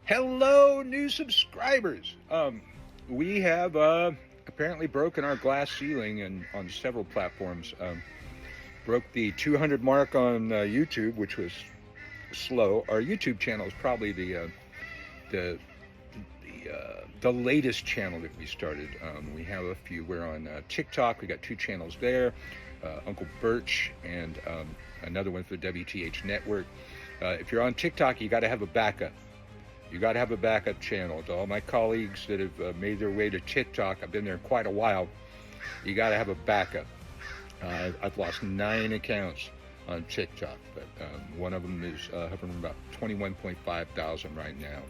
Hello, new subscribers. We have apparently broken our glass ceiling and on several platforms. Broke the 200 mark on YouTube, which was slow. Our YouTube channel is probably the the latest channel that we started. We have a few. We're on TikTok. We got two channels there. Uncle Birch and another one for the WTH Network. If you're on TikTok, you got to have a backup. You got to have a backup channel. To all my colleagues that have made their way to TikTok, I've been there quite a while. You got to have a backup. I've lost 9 accounts on TikTok, but one of them is hovering about 21.5 thousand right now.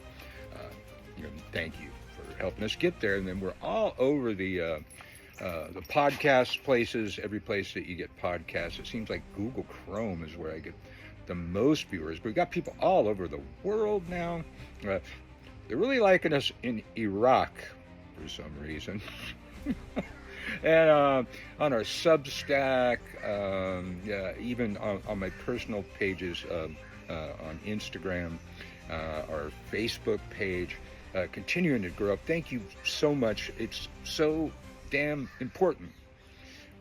Thank you for helping us get there. And then we're all over the podcast places, every place that you get podcasts. It seems like Google Chrome is where I get the most viewers, but we've got people all over the world now. They're really liking us in Iraq for some reason. And on our Substack, even on my personal pages on Instagram, our Facebook page, continuing to grow up. Thank you so much. It's so damn important.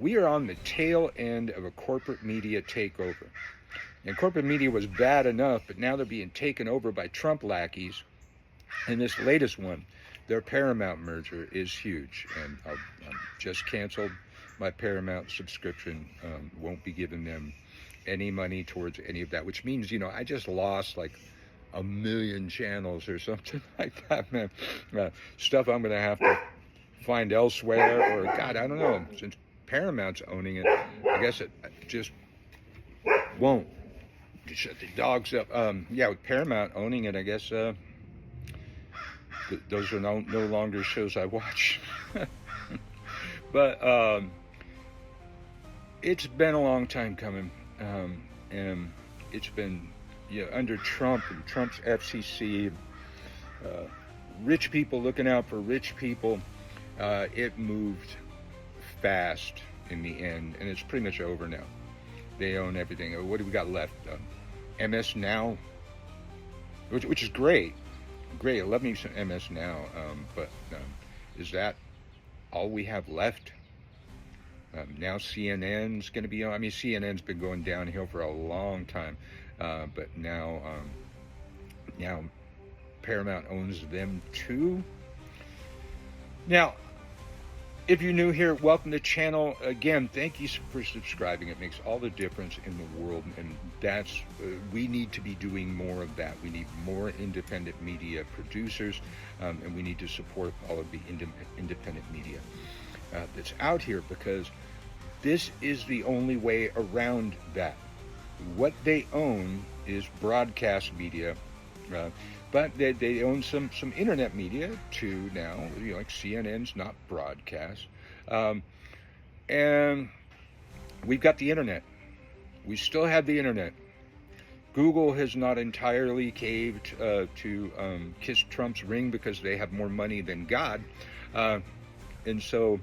We are on the tail end of a corporate media takeover. And corporate media was bad enough, but now they're being taken over by Trump lackeys. And this latest one, their Paramount merger, is huge. And I've just canceled my Paramount subscription. Won't be giving them any money towards any of that, which means, I just lost like 1 million channels or something like that, man. Stuff I'm going to have to find elsewhere, or God, I don't know. Since Paramount's owning it, I guess it just won't. Shut the dogs up. With Paramount owning it, I guess those are no longer shows I watch. But it's been a long time coming, and it's been under Trump and Trump's FCC, rich people looking out for rich people. It moved fast in the end, and it's pretty much over now. They own everything. What do we got left? MS Now, which is great. Great. I love me some MS Now. But is that all we have left? Now CNN's going to be on. I mean, CNN's been going downhill for a long time. But now Paramount owns them too. Now, if you're new here, welcome to the channel. Again, thank you for subscribing. It makes all the difference in the world, and that's we need to be doing more of that. We need more independent media producers, and we need to support all of the independent media that's out here, because this is the only way around that. What they own is broadcast media, but they own some internet media too now. Like CNN's not broadcast, and we've got the internet. We still have the internet. Google has not entirely caved to kiss Trump's ring, because they have more money than God, and so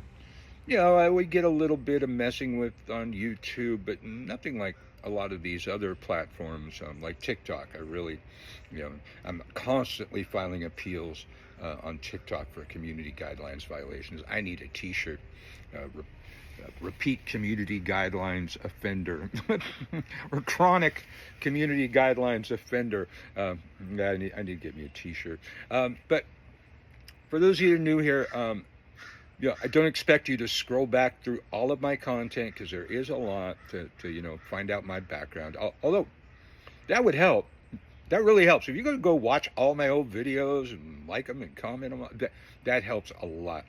I would get a little bit of messing with on YouTube, but nothing like a lot of these other platforms, like TikTok. I really, I'm constantly filing appeals on TikTok for community guidelines violations. I need a t-shirt, repeat community guidelines offender, or chronic community guidelines offender. I need to get me a t-shirt. But for those of you new here, I don't expect you to scroll back through all of my content, because there is a lot to find out my background. Although that would help. That really helps. If you're going to go watch all my old videos and like them and comment on them, that helps a lot.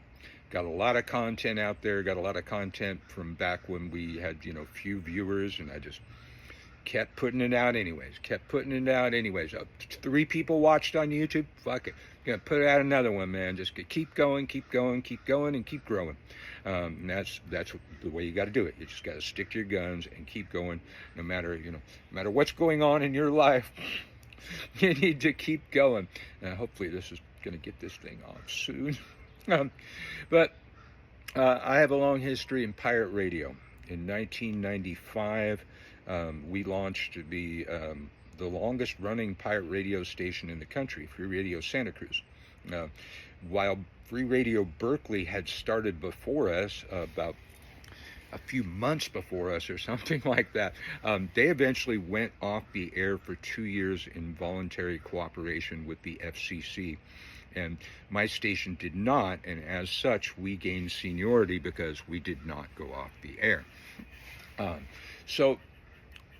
Got a lot of content out there. Got a lot of content from back when we had few viewers, and I just kept putting it out anyways. 3 people watched on YouTube. Fuck it. Gonna put out another one, man. Just keep going, and keep growing. And that's the way you got to do it. You just got to stick to your guns and keep going, no matter what's going on in your life. You need to keep going. Hopefully, this is gonna get this thing off soon. But I have a long history in pirate radio. In 1995, we launched the the longest running pirate radio station in the country, Free Radio Santa Cruz. While Free Radio Berkeley had started before us, about a few months before us or something like that, they eventually went off the air for 2 years in voluntary cooperation with the FCC. And my station did not, and as such, we gained seniority because we did not go off the air. So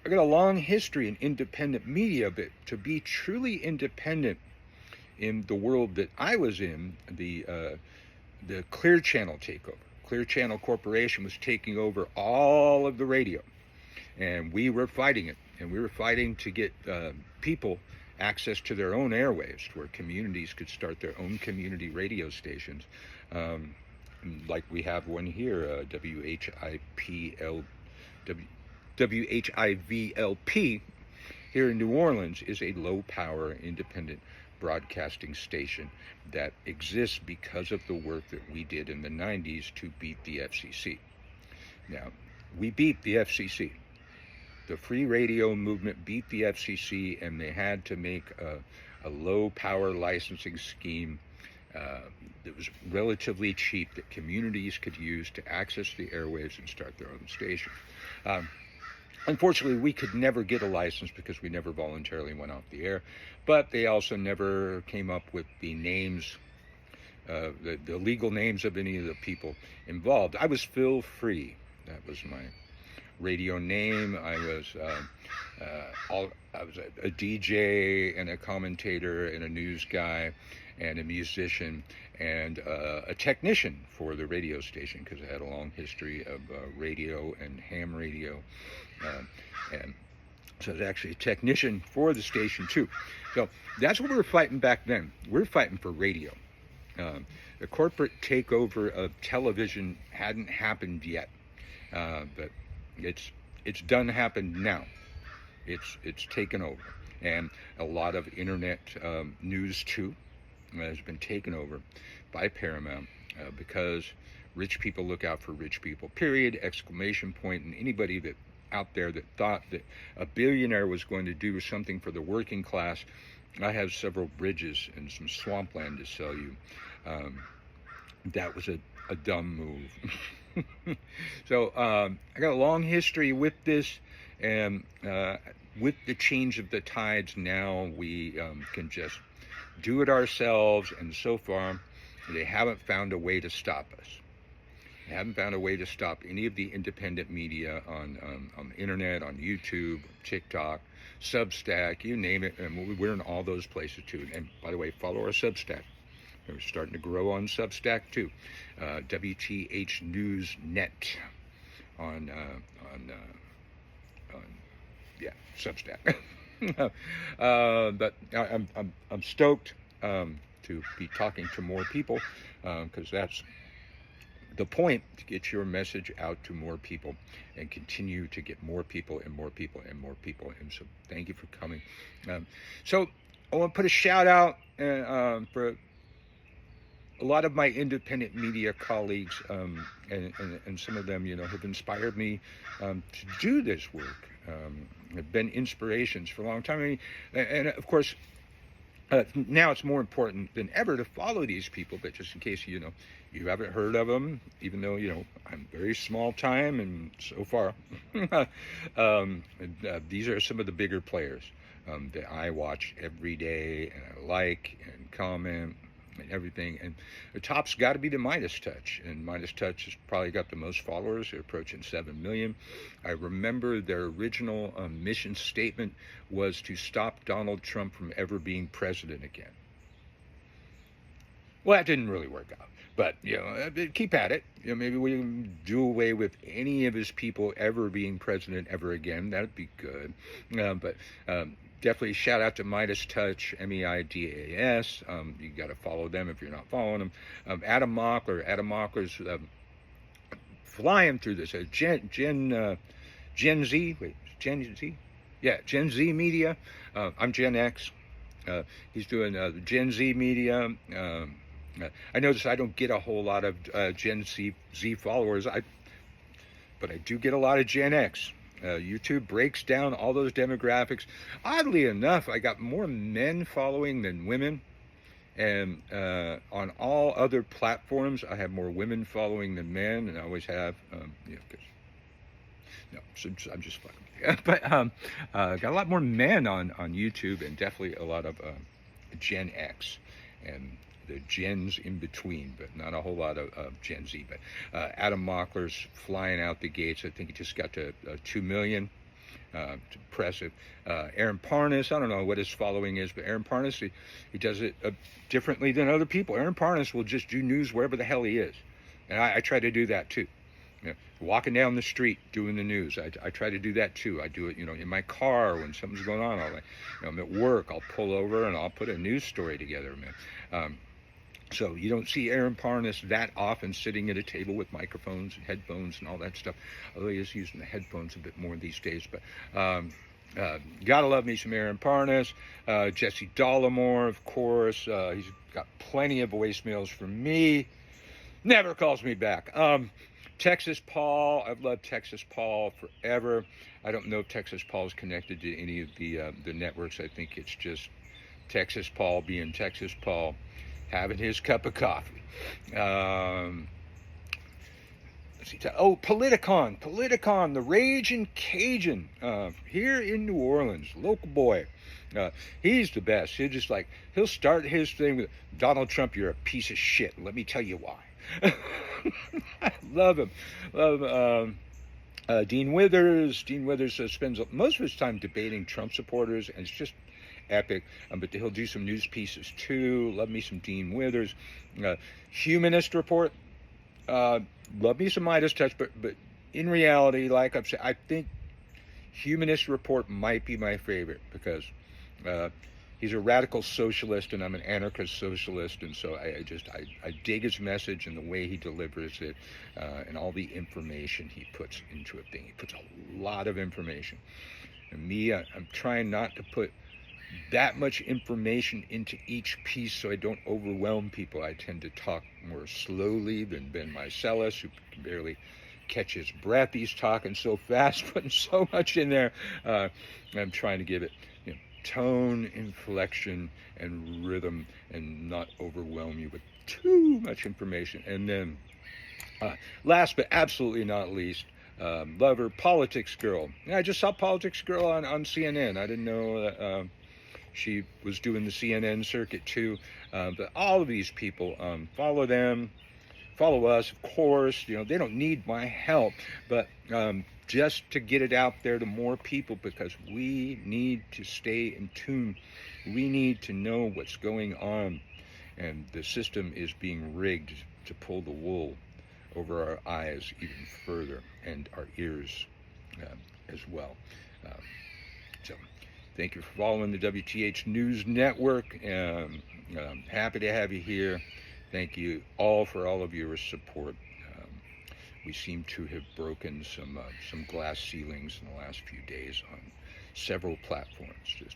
I got a long history in independent media, but to be truly independent in the world that I was in, the Clear Channel takeover. Clear Channel Corporation was taking over all of the radio, and we were fighting it, and we were fighting to get people access to their own airwaves, to where communities could start their own community radio stations, like we have one here, WHIVLP here in New Orleans is a low-power independent broadcasting station that exists because of the work that we did in the 90s to beat the FCC. Now, we beat the FCC. The free radio movement beat the FCC, and they had to make a low-power licensing scheme that was relatively cheap that communities could use to access the airwaves and start their own station. Unfortunately, we could never get a license because we never voluntarily went off the air, but they also never came up with the names, the legal names of any of the people involved. I was Phil Free. That was my radio name. I was a DJ and a commentator and a news guy and a musician and a technician for the radio station because I had a long history of radio and ham radio. And so I was actually a technician for the station too. So that's what we were fighting back then. We were fighting for radio. The corporate takeover of television hadn't happened yet, but it's done happened now. It's taken over, and a lot of internet news too has been taken over by Paramount because rich people look out for rich people. Period! Exclamation point! And anybody that out there that thought that a billionaire was going to do something for the working class, I have several bridges and some swampland to sell you. That was a dumb move. So I got a long history with this, and with the change of the tides now, we can just do it ourselves, and so far they haven't found a way to stop us. They haven't found a way to stop any of the independent media on the internet, on YouTube, TikTok, Substack, you name it, and we're in all those places too. And by the way, follow our Substack. We're starting to grow on Substack too. WTH News Net on Substack. But I'm stoked to be talking to more people because that's the point, to get your message out to more people and continue to get more people and more people and more people. And so thank you for coming. So I want to put a shout out for a lot of my independent media colleagues, and some of them, have inspired me to do this work. Have been inspirations for a long time. And of course, now it's more important than ever to follow these people, but just in case, you haven't heard of them, even though, I'm very small time and so far, these are some of the bigger players that I watch every day and I like and comment and everything. And the top's got to be the Midas Touch, and Midas Touch has probably got the most followers. They're approaching 7 million. I remember their original mission statement was to stop Donald Trump from ever being president again. Well, that didn't really work out, but keep at it. Maybe we can do away with any of his people ever being president ever again. That'd be good. But definitely shout out to Midas Touch, MEIDAS. You got to follow them if you're not following them. Adam Mockler's flying through this. Gen Z. Wait, Gen Z? Yeah, Gen Z Media. I'm Gen X. He's doing Gen Z Media. I notice I don't get a whole lot of Gen Z followers, but I do get a lot of Gen X. YouTube breaks down all those demographics. Oddly enough, I got more men following than women. And on all other platforms, I have more women following than men, and I always have. No, so I'm just fucking. But got a lot more men on YouTube, and definitely a lot of Gen X and the gens in between, but not a whole lot of Gen Z. But Adam Mockler's flying out the gates. I think he just got to 2 million. It's impressive. Aaron Parnas, I don't know what his following is, but Aaron Parnas, he does it differently than other people. Aaron Parnas will just do news wherever the hell he is. And I try to do that too. Walking down the street doing the news, I try to do that too. I do it, in my car when something's going on. I'm at work, I'll pull over and I'll put a news story together, man. So you don't see Aaron Parnas that often sitting at a table with microphones and headphones and all that stuff. Although he is using the headphones a bit more these days. But gotta love me some Aaron Parnas. Jesse Dollamore, of course. He's got plenty of voicemails from me. Never calls me back. Texas Paul, I've loved Texas Paul forever. I don't know if Texas Paul is connected to any of the networks. I think it's just Texas Paul being Texas Paul, having his cup of coffee. Let's see. Politicon, the Raging Cajun, here in New Orleans, local boy. He's the best. He'll start his thing with, Donald Trump, you're a piece of shit. Let me tell you why. I love him. Dean Withers. Spends most of his time debating Trump supporters, and it's just epic. But he'll do some news pieces too. Love me some Dean Withers. Humanist Report. Love me some Midas Touch, but in reality, like I've said, I think Humanist Report might be my favorite because he's a radical socialist and I'm an anarchist socialist, and so I dig his message and the way he delivers it, and all the information he puts into a thing. He puts a lot of information. And me, I'm trying not to put that much information into each piece so I don't overwhelm people. I tend to talk more slowly than Ben Meiselas, who can barely catch his breath. He's talking so fast, putting so much in there. I'm trying to give it tone, inflection, and rhythm, and not overwhelm you with too much information. And then last but absolutely not least, love her, Politics Girl. Yeah, I just saw Politics Girl on CNN. I didn't know that she was doing the CNN circuit too. But all of these people, follow them, follow us, of course. They don't need my help, but just to get it out there to more people, because we need to stay in tune. We need to know what's going on, and the system is being rigged to pull the wool over our eyes even further, and our ears as well. So thank you for following the WTH News Network. I'm happy to have you here. Thank you all for all of your support. We seem to have broken some glass ceilings in the last few days on several platforms. Just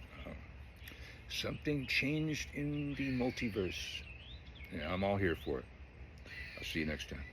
something changed in the multiverse. I'm all here for it. I'll see you next time.